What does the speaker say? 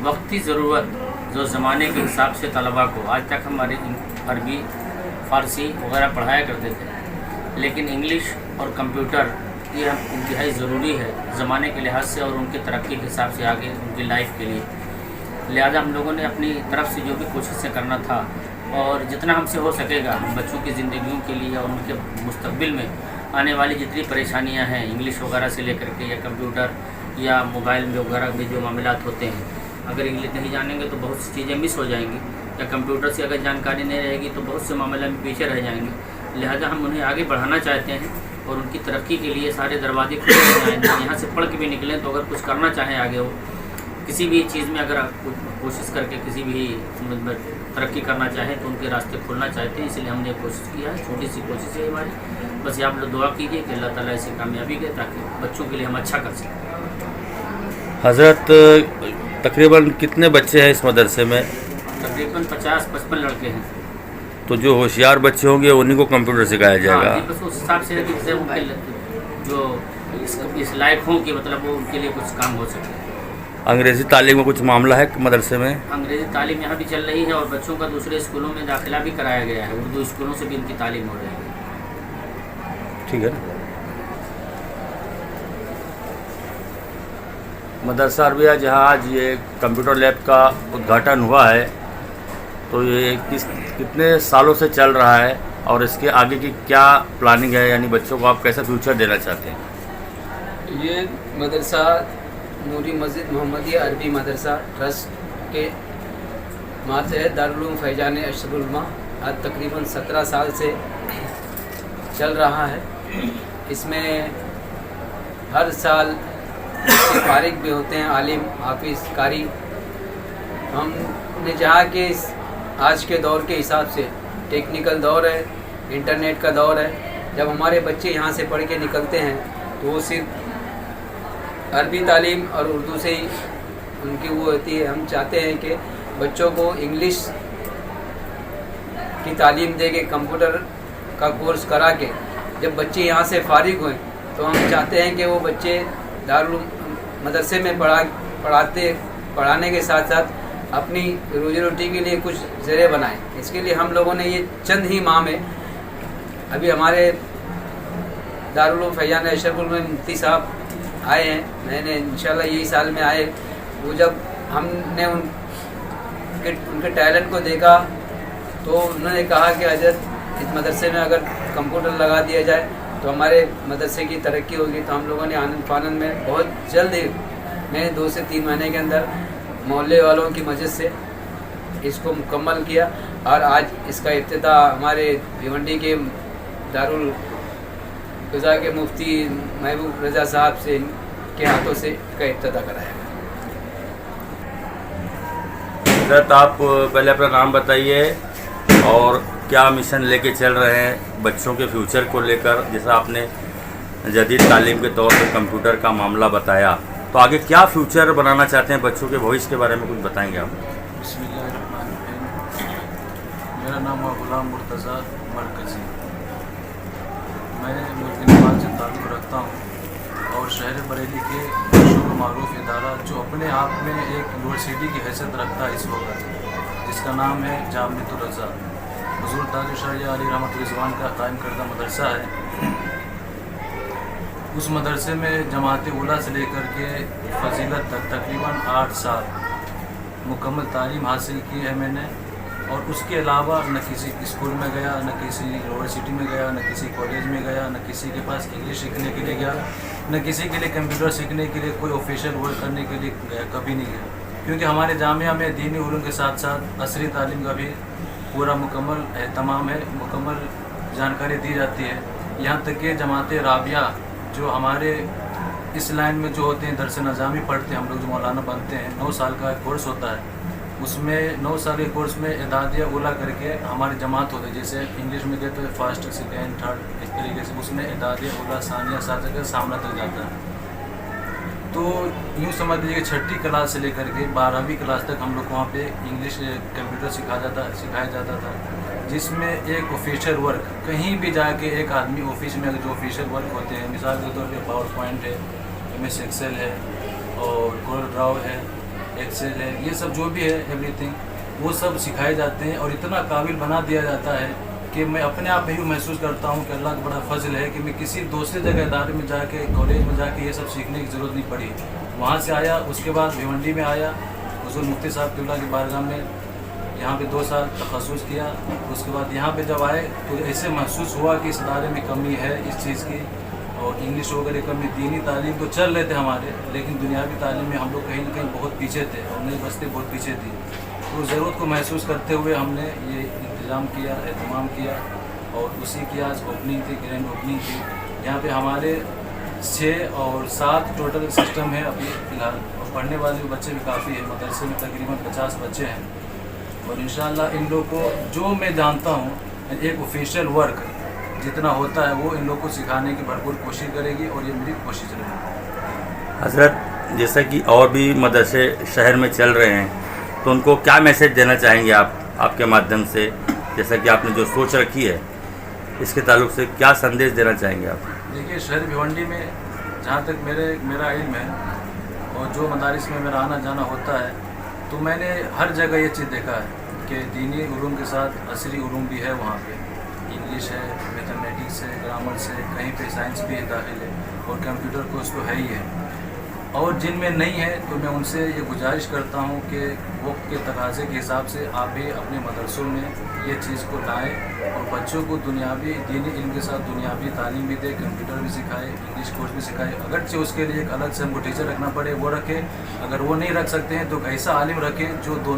वक्ती ज़रूरत जो ज़माने के हिसाब से तलबा को आज तक हमारे अरबी फ़ारसी वगैरह पढ़ाया करते थे, लेकिन इंग्लिश और कंप्यूटर ये इंतहाई ज़रूरी है ज़माने के लिहाज से और उनकी तरक्की के हिसाब से आगे उनकी लाइफ के लिए। लिहाजा हम लोगों ने अपनी तरफ से जो भी कोशिशें करना था और जितना हमसे हो सकेगा हम बच्चों की ज़िंदगियों के लिए और उनके मुस्तकबिल में आने वाली जितनी परेशानियां हैं इंग्लिश वगैरह से लेकर के या कंप्यूटर या मोबाइल में वगैरह में जो मामलात होते हैं, अगर इंग्लिश नहीं जानेंगे तो बहुत सी चीज़ें मिस हो जाएंगी, या कंप्यूटर से अगर जानकारी नहीं रहेगी तो बहुत से मामले में पीछे रह जाएंगे। लिहाजा हम उन्हें आगे बढ़ाना चाहते हैं और उनकी तरक्की के लिए सारे दरवाजे खुले हैं। यहाँ से पढ़ के भी निकलें तो अगर कुछ करना चाहें आगे हो किसी भी चीज़ में, अगर कोशिश करके किसी भी तरक्की करना चाहें तो उनके रास्ते खोलना चाहते हैं। इसलिए हमने कोशिश किया है, छोटी सी कोशिश है हमारी। बस आप लोग दुआ कीजिए कि अल्लाह ताला इसे कामयाबी दे ताकि बच्चों के लिए हम अच्छा कर सकें। हज़रत तकरीबन कितने बच्चे हैं इस मदरसे में? तकरीबन 50-55 लड़के हैं। तो जो होशियार बच्चे होंगे उन्हीं को कंप्यूटर सिखाया जाएगा? हाँ, बस उस हिसाब से है कि उनके जो इस लायक हों कि मतलब वो उनके लिए कुछ काम हो सके। अंग्रेज़ी तालीम में कुछ मामला है मदरसे में? अंग्रेज़ी तालीम यहाँ भी चल रही है और बच्चों का दूसरे स्कूलों में दाखिला भी कराया गया है। उर्दू स्कूलों से भी इनकी तालीम हो रही है। ठीक है। मदरसा अरबिया जहाँ आज ये कंप्यूटर लैब का उद्घाटन हुआ है, तो ये कितने सालों से चल रहा है और इसके आगे की क्या प्लानिंग है, यानी बच्चों को आप कैसा फ्यूचर देना चाहते हैं? ये मदरसा नूरी मस्जिद मोहम्मदिया अरबी मदरसा ट्रस्ट के मातहत दारुल उलूम फैजान अशरफुल उलमा आज तकरीबन 17 साल से चल रहा है। इसमें हर साल बच्चे फारिग भी होते हैं, आलिम हाफिज़ कारी। हमने जहाँ के आज के दौर के हिसाब से टेक्निकल दौर है, इंटरनेट का दौर है, जब हमारे बच्चे यहाँ से पढ़ के निकलते हैं तो वो सिर्फ अरबी तालीम और उर्दू से ही उनकी वो होती है। हम चाहते हैं कि बच्चों को इंग्लिश की तालीम दे के कंप्यूटर का कोर्स करा के जब बच्चे यहाँ से फारिग हुए तो हम चाहते हैं कि वो बच्चे दारुल मदरसे में पढ़ाने के साथ साथ अपनी रोजी रोटी के लिए कुछ ज़रिए बनाएं। इसके लिए हम लोगों ने ये चंद ही माह में अभी हमारे दारुल उलूम फैजान अशरफुल में मुफ्ती साहब आए हैं, मैंने इंशाल्लाह यही साल में आए। वो जब हमने उनके टैलेंट को देखा तो उन्होंने कहा कि हज़रत इस मदरसे में अगर कंप्यूटर लगा दिया जाए तो हमारे मदरसे की तरक्की होगी। तो हम लोगों ने आनंद फानंद में बहुत जल्द ही मैंने 2 से 3 महीने के अंदर मोहल्ले वालों की मदद से इसको मुकम्मल किया और आज इसका इफ्तिताह हमारे भिवंडी के दारुल ग़ज़ा के मुफ्ती महबूब रज़ा साहब से के हाथों से इसका इफ्तिताह कराया। हज़रत आप पहले अपना नाम बताइए और क्या मिशन लेके चल रहे हैं बच्चों के फ्यूचर को लेकर। जैसा आपने जदीद तालीम के तौर पर कंप्यूटर का मामला बताया, तो आगे क्या फ्यूचर बनाना चाहते हैं बच्चों के भविष्य के बारे में कुछ बताएंगे आप? बिस्मिल्लाहिर्रहमानिर्रहीम। मेरा नाम है गुलाम मुर्तज़ा मरकज़ी। मैं मुल्किनवाल से ताल्लुक़ रखता हूँ और शहर बरेली के मशहूर मारूफ इदारा जो अपने आप में एक यूनिवर्सिटी की हैसियत रखता है इस वक्त, जिसका नाम है जामिअतुर रज़ा, हुज़ूर ताज शाह अली रहमत रिज़वान का कायम करदा मदरसा है। उस मदरसे में जमात उला से लेकर के फजीलत तक तकरीबन 8 साल मुकम्मल तालीम हासिल की है मैंने। और उसके अलावा न किसी स्कूल में गया, न किसी यूनिवर्सिटी में गया, न किसी कॉलेज में गया, न किसी के पास इंग्लिश सीखने के लिए गया, न किसी के लिए कंप्यूटर सीखने के लिए कोई ऑफिशियल वर्क करने के लिए गया, कभी नहीं गया। क्योंकि हमारे जामिया में दीनी उलूम के साथ साथ असरी तालीम का भी पूरा मुकम्मल एहतमाम है, मुकम्मल जानकारी दी जाती है। यहाँ तक कि जमात राबिया जो हमारे इस लाइन में जो होते हैं दरस नज़ामी पढ़ते हैं हम लोग, जो मौलाना बनते हैं, 9 साल का कोर्स होता है। उसमें 9 साल के कोर्स में इदादिया उला करके हमारी जमात होती है। जैसे इंग्लिश में कहते हैं फर्स्ट, सेकेंड, थर्ड, इस तरीके से उसमें इदादिया उला सानिया साथ का सामना तक जाता है। तो यूँ समझ लीजिए कि 6ठी क्लास से लेकर के 12वीं क्लास तक हम लोग को वहाँ पे इंग्लिश कंप्यूटर सिखाया जाता था, जिसमें एक ऑफिशियल वर्क कहीं भी जाके एक आदमी ऑफिस में जो ऑफिशियल वर्क होते हैं, मिसाल के तौर पे पावर पॉइंट है, MS एक्सेल है और कोरल ड्राव है, एक्सेल है, ये सब जो भी है एवरीथिंग वो सब सिखाए जाते हैं और इतना काबिल बना दिया जाता है कि मैं अपने आप में ही महसूस करता हूँ कि अल्लाह का बड़ा फजल है कि मैं किसी दूसरे जगह इदारे में जाके कॉलेज में जाके ये सब सीखने की ज़रूरत नहीं पड़ी। वहाँ से आया, उसके बाद भिवंडी में आया, हुज़ूर मुफ्ती साहब क़िबला की बारगाह में यहाँ पे 2 साल तखस्सुस किया। उसके बाद यहाँ पे जब आए तो ऐसे महसूस हुआ कि इस इदारे में कमी है इस चीज़ की, और इंग्लिश वगैरह कमी। दीनी तालीम तो चल रहे थे हमारे, लेकिन दुनियावी तालीम में हम लोग कहीं ना कहीं बहुत पीछे थे और नई बस्ती बहुत पीछे थी। तो ज़रूरत को महसूस करते हुए हमने ये इंतज़ाम किया, एहतमाम किया, और उसी की आज ओपनिंग थी, ग्रैंड ओपनिंग थी। यहाँ पे हमारे 6 और 7 टोटल सिस्टम है अभी फ़िलहाल, और पढ़ने वाले बच्चे भी काफ़ी हैं। मदरसे में तकरीबन 50 बच्चे हैं, और इंशाअल्लाह इन लोग को जो मैं जानता हूँ एक ऑफिशियल वर्क जितना होता है वो इन लोग को सिखाने की भरपूर कोशिश करेगी, और ये मेरी कोशिश रहेगी। हज़रत, जैसा कि और भी मदरसे शहर में चल रहे हैं, तो उनको क्या मैसेज देना चाहेंगे आप आपके माध्यम से, जैसा कि आपने जो सोच रखी है इसके ताल्लुक से क्या संदेश देना चाहेंगे आप? देखिए, शहर भिवंडी में जहाँ तक मेरा इल्म है और जो मदारिस में मेरा आना जाना होता है, तो मैंने हर जगह ये चीज़ देखा है कि दीनी उलूम के साथ असरी उलूम भी है। वहाँ पे इंग्लिश है, मैथमेटिक्स है, ग्रामर से, कहीं पे साइंस भी है दाखिल है, और कंप्यूटर कोर्स तो है ही है। और जिनमें नहीं है तो मैं उनसे ये गुजारिश करता हूँ कि वक्त के तकाज़े के हिसाब से आप भी अपने मदरसों में ये चीज़ को लाएँ और बच्चों को दुनियावी दीनी इल्म के साथ दुनियावी तालीम भी दे, कंप्यूटर भी सिखाए, इंग्लिश कोर्स भी सिखाए। अगरचे उसके लिए एक अलग से हमको टीचर रखना पड़े वो रखें, अगर वो नहीं रख सकते हैं तो ऐसा आलिम रखें जो